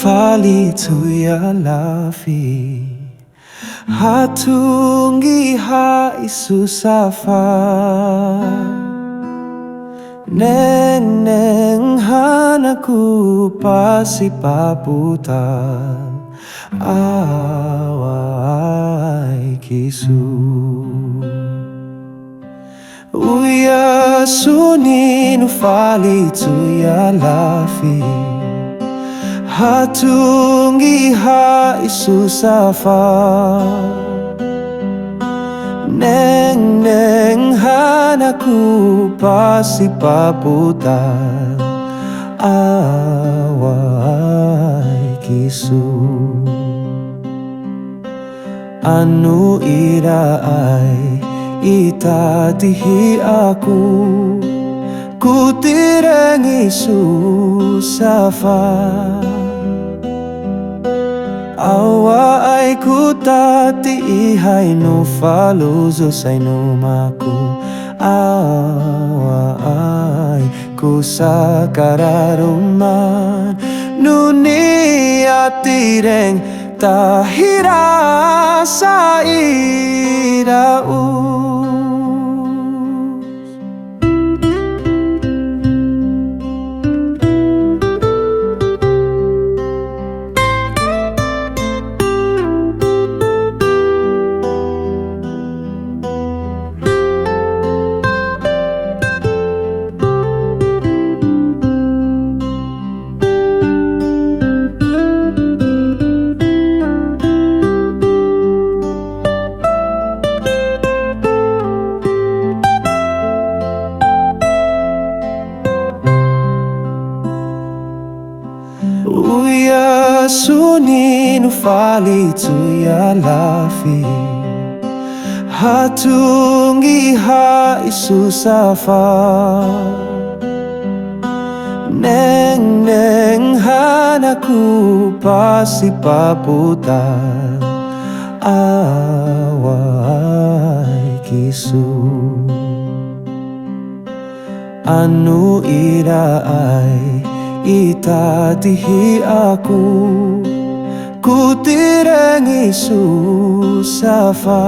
fali tuya lafi hatungi ha isusafa neng hanaku pasi paputa awai kisu uya sunin fali tuya lafi hatungi ha isusafa neng hanaku pasi paputa awai kisu anu ira ai itatihi aku ku tirengi susafa awa ai ku tati ihai no faluzo sai no maku awa ai ku sakararuman nuni atireng tahira sairau uya sunin fali tuya lafi hatungi ha isusafa neng hanaku pasi paputa awai kisu anu ira ai itatihi aku ku tirengi susafa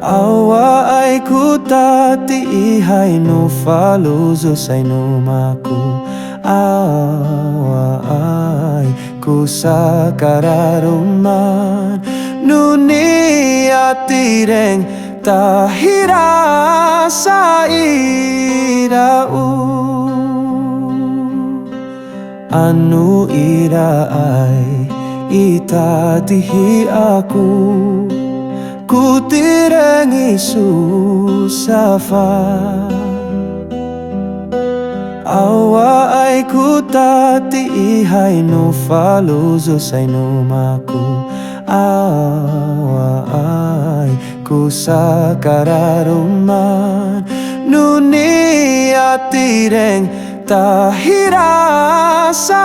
awa ai ku tati ihai no faluzo sai no maku awa ai ku sakararuman nuni atireng tahira sairau anu ira ai itatihi aku ku tirengi susafa awa ai ku tati ihai no faluzo sai no maku awa ai ku sakararuman nuni atireng tahira sa